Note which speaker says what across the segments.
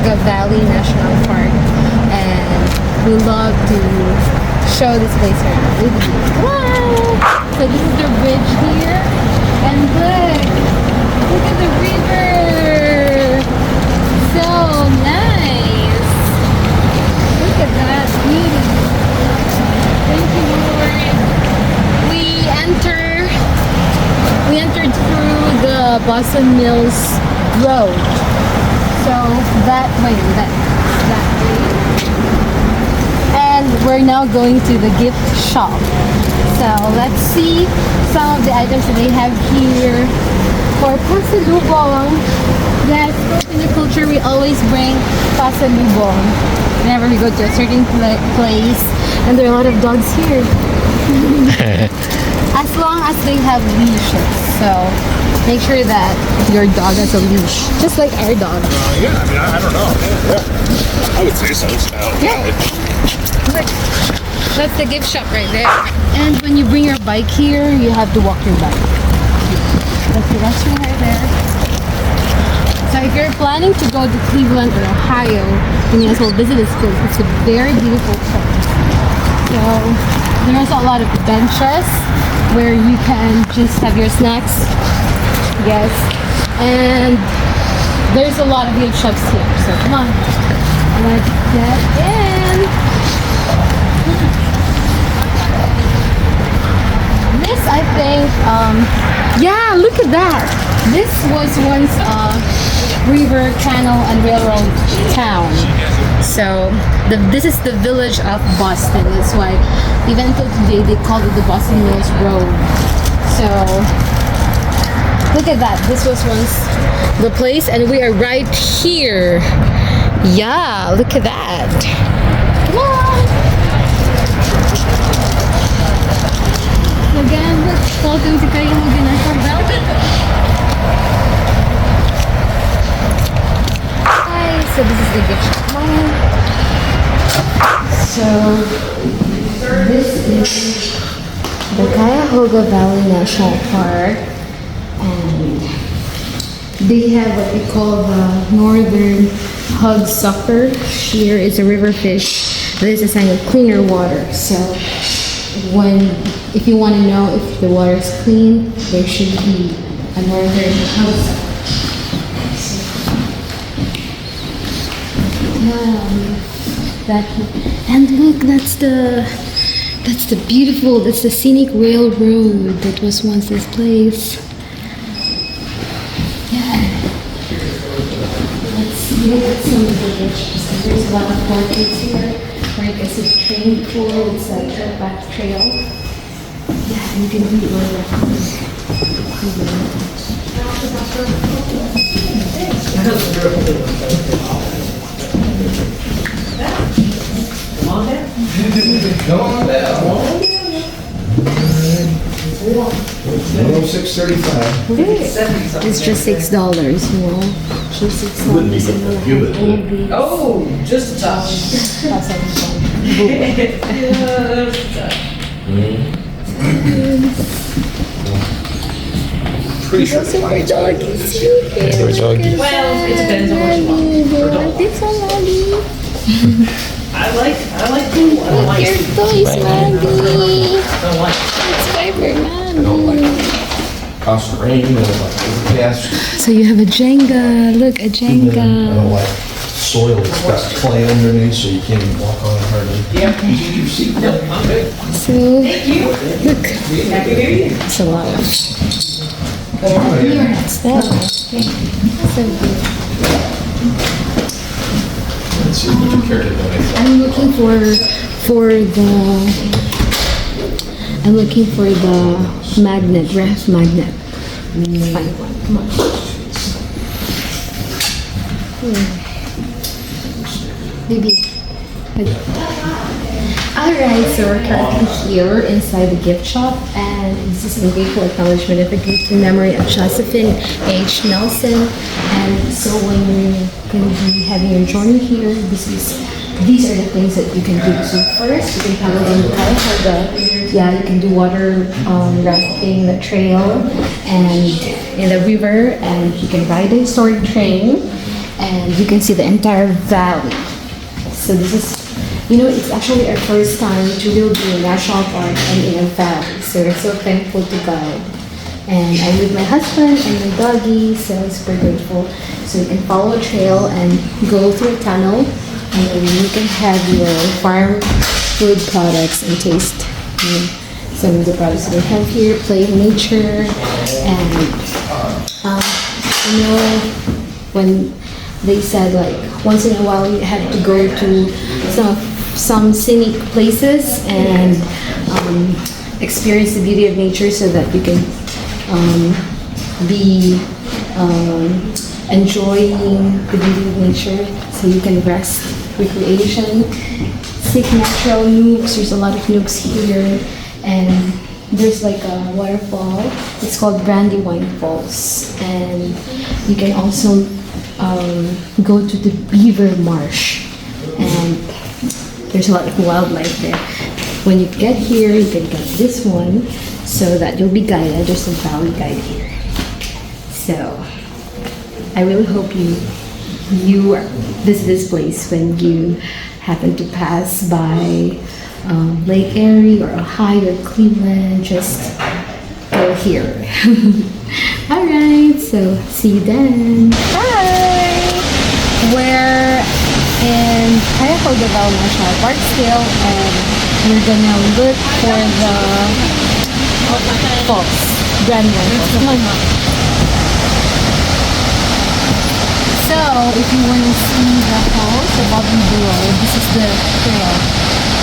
Speaker 1: Cuyahoga Valley National Park, and we love to show this place around with you. Wow! So this is the bridge here, and look at the river. So nice. Look at that beauty. Thank you, Lord. We entered through the Boston Mills Road. So that way. And we're now going to the gift shop. So let's see some of the items that they have here. For pasalubong, yes, Filipino culture, we always bring pasalubong whenever we go to a certain place. And there are a lot of dogs here. As long as they have leashes. So make sure that your dog has a leash. Just like our dog.
Speaker 2: Yeah, I mean, I don't know. Yeah. I would say so.
Speaker 1: Yeah. Look, that's the gift shop right there. And when you bring your bike here, you have to walk your bike. That's the restroom right there. So if you're planning to go to Cleveland or Ohio, you may as well visit this place. It's a very beautiful place. So there's a lot of benches where you can just have your snacks. Yes. And there's a lot of gift shops here. So come on. Let's get in. This, I think, yeah, look at that. This was once a river, canal, and railroad town. So this is the village of Boston. That's why even till today they call it the Boston Mills Road. So look at that. This was once the place, and we are right here. Yeah, look at that. Come on. Again, welcome to Cuyahoga National Park. Hi, so this is the gift shop. So this is the Cuyahoga Valley National Park, and they have what we call the northern hudsucker. Here is a river fish. This is a sign of cleaner water. So if you want to know if the water is clean, there should be a northern hudsucker. And look, that's the scenic railroad that was once this place. Yeah. Let's look at some of the bridges. There's a lot of portraits here where you can see the train before. It's like Towpath Trail. Yeah, you can do all that.
Speaker 3: Come on down.
Speaker 2: 106.35.
Speaker 1: It's just $6, you know. Just $6.
Speaker 4: Oh, just a touch.
Speaker 2: Pretty sure they find
Speaker 1: doggies.
Speaker 4: Well, it depends on what you want.
Speaker 1: This one,
Speaker 4: I like cool. I don't like
Speaker 1: your toys, Maggie.
Speaker 4: I don't like
Speaker 1: It's favorite,
Speaker 2: I don't like constant rain. I don't like overcast.
Speaker 1: So you have a Jenga. Look, a
Speaker 2: I
Speaker 1: Jenga.
Speaker 2: don't like soil that's got clay underneath, so you can't even walk on it hardly.
Speaker 4: Yeah.
Speaker 2: You see?
Speaker 4: I'm good.
Speaker 1: So
Speaker 4: Thank you.
Speaker 1: look,
Speaker 4: Happy New Year.
Speaker 1: it's a lot. That's that. So good.
Speaker 2: Let's see what you care to donate.
Speaker 1: I'm looking for the magnet, ref magnet. Find one. Come on. Maybe. Alright, so we're currently here inside the gift shop, and this is a grateful acknowledgement of a gift in memory of Josephine H. Nelson. And so when you're going to be having your journey here, these are the things that you can do. So first, you can paddle in the Cuyahoga. Yeah, you can do water rafting, the trail, and in the river, and you can ride a historic train. and you can see the entire valley. So this is, it's actually our first time to really be in a national park and in a valley. So we're so thankful to God. And I'm with my husband and my doggy, so super grateful. So you can follow a trail and go through a tunnel, and then you can have your farm food products and taste some of the products we have here, play in nature, and when they said like once in a while you have to go to some scenic places and experience the beauty of nature so that you can be enjoying the beauty of nature, so you can rest, recreation, seek natural nooks. There's a lot of nooks here, and there's like a waterfall. It's called Brandywine Falls, and you can also go to the beaver marsh, and there's a lot of wildlife there. When you get here, you can get this one so that you'll be guided. There's a valley guide here. So I really hope you visit this place when you happen to pass by Lake Erie or Ohio or Cleveland. Just go here. Alright, so see you then. Bye! We're in Cuyahoga Valley National Park still, and we're gonna look for the falls, Brandywine Falls. Come on. So, if you want to see the falls above and below, this is the trail.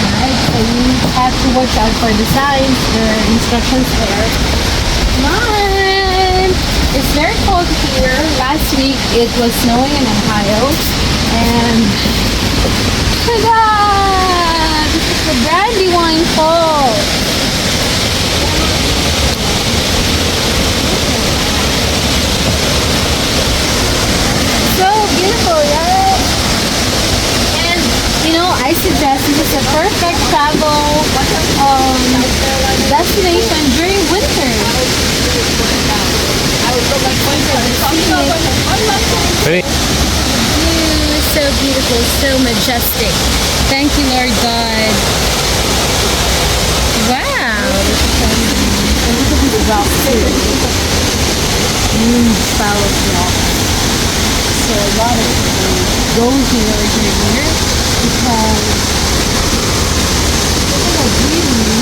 Speaker 1: Alright, so you have to watch out for the signs. There are instructions there. Come on! It's very cold here. Last week it was snowing in Ohio, and ta-da! This is the Brandywine Falls. So beautiful, right? And I suggest this is a perfect travel destination during winter. So beautiful, so majestic. Thank you, Lord God. Wow. And look at these rocks too. Huge pile of rocks. So a lot of people go here during winter because it's beauty.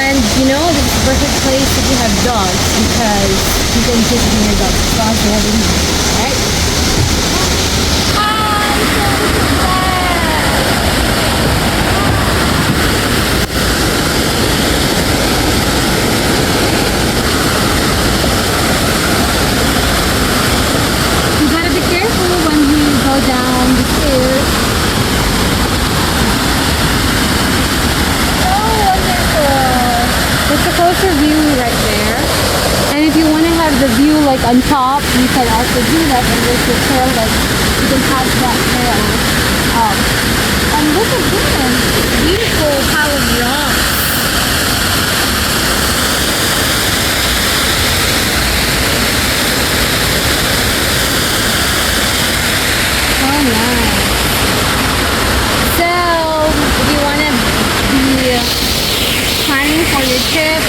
Speaker 1: And this is the perfect place if you have dogs, because you can just bring your dogs across and everything. Alright? You gotta be careful when you go down the stairs. Oh, wonderful! There's a closer view right there. And if you want to have the view like on top, you can also do that. And there's the trail, like you can pass that trail up. And look at this beautiful pile of rocks. Oh, nice. So, if you want to be planning for your trip,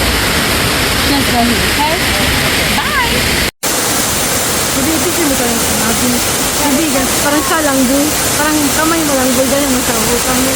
Speaker 1: just go here, okay? Bye! Picture mo ka lang sa nabi. Sabi ka, parang siya lang doon. Parang kamay mo lang doon. Ganyan mo sa utang mo.